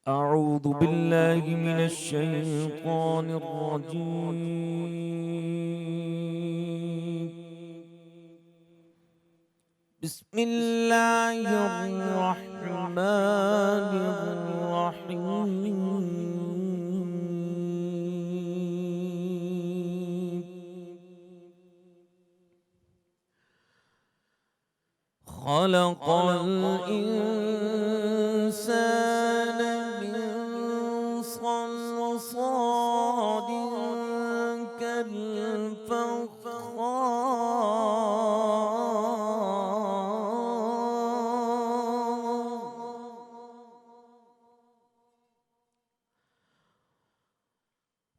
أعوذ بالله من الشيطان الرجيم. بسم الله الرحمن الرحيم. خلق الإنسان من صلصال كالفخار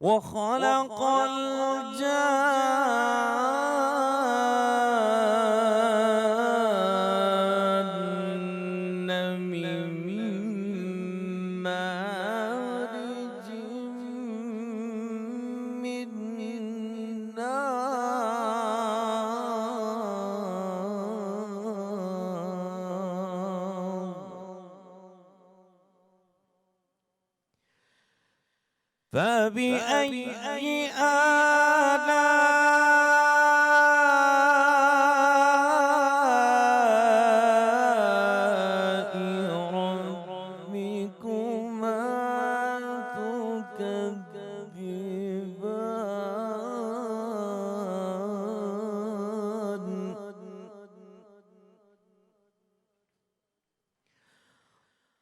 وخلق الجان من مارج من نار. فبأي آلاء ربكما تكذبان؟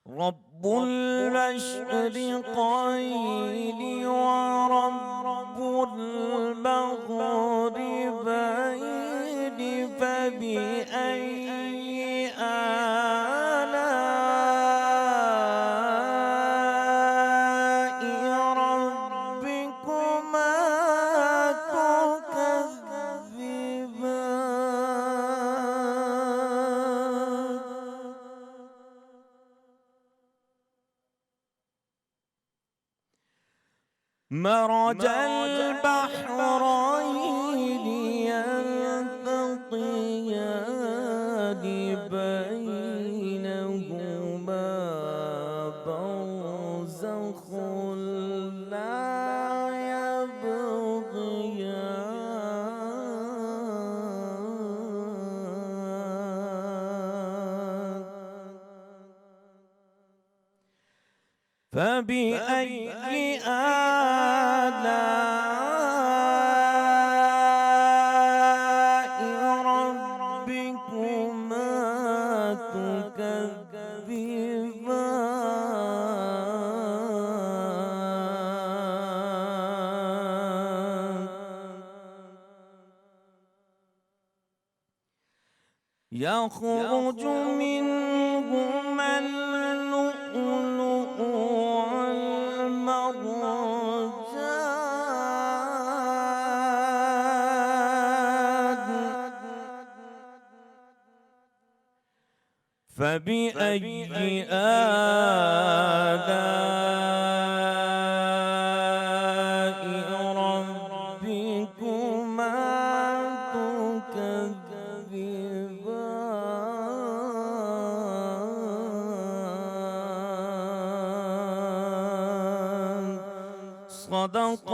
رب المشرقين ورب المغربين فبأي آلاء ربكما تكذبان؟ مرج البحرين يلتقيان بينهما برزخ لا يبغيان. فبأي آلاء ربكما تكذبان؟ يخرج منهما اللؤلؤ والمرجان. فبأي آلاء ربكما تكذبان؟ صدق